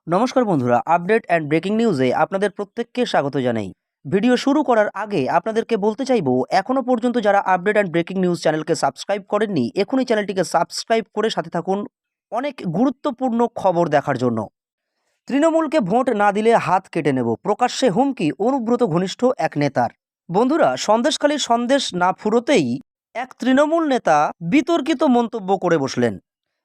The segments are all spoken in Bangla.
নমস্কার বন্ধুরা, আপডেট অ্যান্ড ব্রেকিং নিউজে আপনাদের প্রত্যেককে স্বাগত জানাই। ভিডিও শুরু করার আগে আপনাদেরকে বলতে চাইবো, এখনও পর্যন্ত যারা আপডেট অ্যান্ড ব্রেকিং নিউজ চ্যানেলকে সাবস্ক্রাইব করেননি, এখনই চ্যানেলটিকে সাবস্ক্রাইব করে সাথে থাকুন অনেক গুরুত্বপূর্ণ খবর দেখার জন্য। তৃণমূলকে ভোট না দিলে হাত কেটে নেব, প্রকাশ্যে হুমকি অনুব্রত ঘনিষ্ঠ এক নেতার। বন্ধুরা, সন্দেশখালির সন্দেশ না ফুরোতেই এক তৃণমূল নেতা বিতর্কিত মন্তব্য করে বসলেন।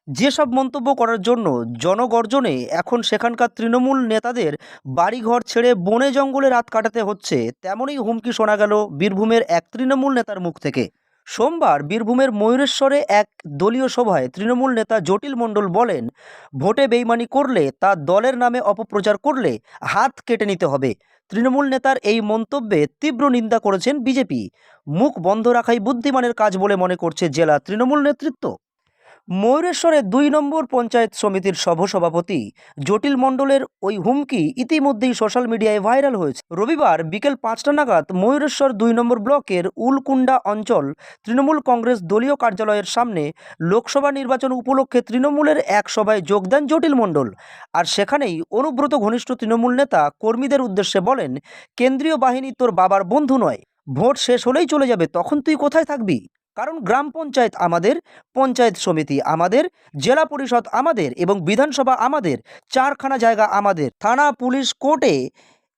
যেসব মন্তব্য করার জন্য জনগর্জনে এখন সেখানকার তৃণমূল নেতাদের বাড়িঘর ছেড়ে বনে জঙ্গলে রাত কাটাতে হচ্ছে, তেমনই হুমকি শোনা গেল বীরভূমের এক তৃণমূল নেতার মুখ থেকে। সোমবার বীরভূমের ময়ূরেশ্বরে এক দলীয় সভায় তৃণমূল নেতা জটিল মণ্ডল বলেন, ভোটে বেইমানি করলে তা দলের নামে অপপ্রচার করলে হাত কেটে নিতে হবে। তৃণমূল নেতার এই মন্তব্যে তীব্র নিন্দা করেছেন বিজেপি। মুখ বন্ধ রাখাই বুদ্ধিমানের কাজ বলে মনে করছে জেলা তৃণমূল নেতৃত্ব। ময়ূরেশ্বরের ২ নম্বর পঞ্চায়েত সমিতির সহসভাপতি জটিল মণ্ডলের ওই হুমকি ইতিমধ্যেই সোশ্যাল মিডিয়ায় ভাইরাল হয়েছে। রবিবার বিকেল ৫টা নাগাদ ময়ূরেশ্বর ২ নম্বর ব্লকের উলকুন্ডা অঞ্চল তৃণমূল কংগ্রেস দলীয় কার্যালয়ের সামনে লোকসভা নির্বাচন উপলক্ষে তৃণমূলের এক সভায় যোগ দেন জটিল মণ্ডল। আর সেখানেই অনুব্রত ঘনিষ্ঠ তৃণমূল নেতা কর্মীদের উদ্দেশ্যে বলেন, কেন্দ্রীয় বাহিনী তোর বাবার বন্ধু নয়, ভোট শেষ হলেই চলে যাবে, তখন তুই কোথায় থাকবি? কারণ গ্রাম পঞ্চায়েত আমাদের, পঞ্চায়েত সমিতি আমাদের, জেলা পরিষদ আমাদের এবং বিধানসভা আমাদের, 4খানা জায়গা আমাদের, থানা পুলিশ কোর্টে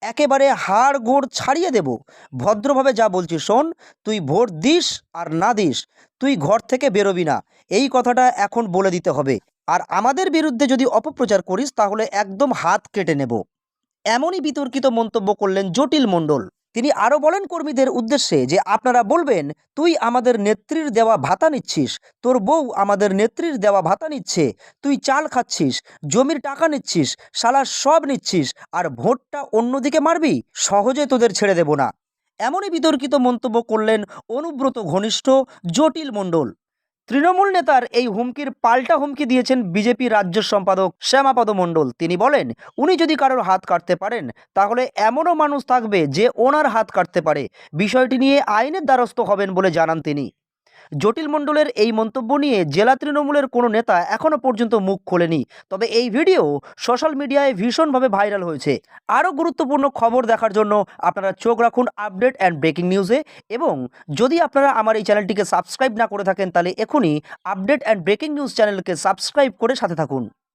একেবারে হাড় গোড় ছাড়িয়ে দেব। ভদ্রভাবে যা বলছি শোন, তুই ভোট দিস আর না দিস, তুই ঘর থেকে বেরোবি না, এই কথাটা এখন বলে দিতে হবে। আর আমাদের বিরুদ্ধে যদি অপপ্রচার করিস তাহলে একদম হাত কেটে নেব। এমনই বিতর্কিত মন্তব্য করলেন জটিল মণ্ডল। তিনি আরও বলেন কর্মীদের উদ্দেশ্যে যে, আপনারা বলবেন তুই আমাদের নেত্রীর দেওয়া ভাতা নিচ্ছিস, তোর বউ আমাদের নেত্রীর দেওয়া ভাতা নিচ্ছে, তুই চাল খাচ্ছিস, জমির টাকা নিচ্ছিস, শালা সব নিচ্ছিস, আর ভোটটা অন্যদিকে মারবি, সহজে তোদের ছেড়ে দেব না। এমনই বিতর্কিত মন্তব্য করলেন অনুব্রত ঘনিষ্ঠ জটিল মণ্ডল। তৃণমূল নেতার এই হুমকির পাল্টা হুমকি দিয়েছেন বিজেপি রাজ্য সম্পাদক শ্যামাপদ মণ্ডল। তিনি বলেন, উনি যদি কারোর হাত কাটতে পারেন তাহলে এমনও মানুষ থাকবে যে ওনার হাত কাটতে পারে। বিষয়টি নিয়ে আইনের দ্বারস্থ হবেন বলে জানান তিনি। জটিল মণ্ডলের এই মন্তব্য নিয়ে জেলা তৃণমূলের কোনো নেতা এখনও পর্যন্ত মুখ খোলেনি, তবে এই ভিডিও সোশ্যাল মিডিয়ায় ভীষণভাবে ভাইরাল হয়েছে। আরও গুরুত্বপূর্ণ খবর দেখার জন্য আপনারা চোখ রাখুন আপডেট অ্যান্ড ব্রেকিং নিউজে, এবং যদি আপনারা আমার এই চ্যানেলটিকে সাবস্ক্রাইব না করে থাকেন তাহলে এখনই আপডেট অ্যান্ড ব্রেকিং নিউজ চ্যানেলকে সাবস্ক্রাইব করে সাথে থাকুন।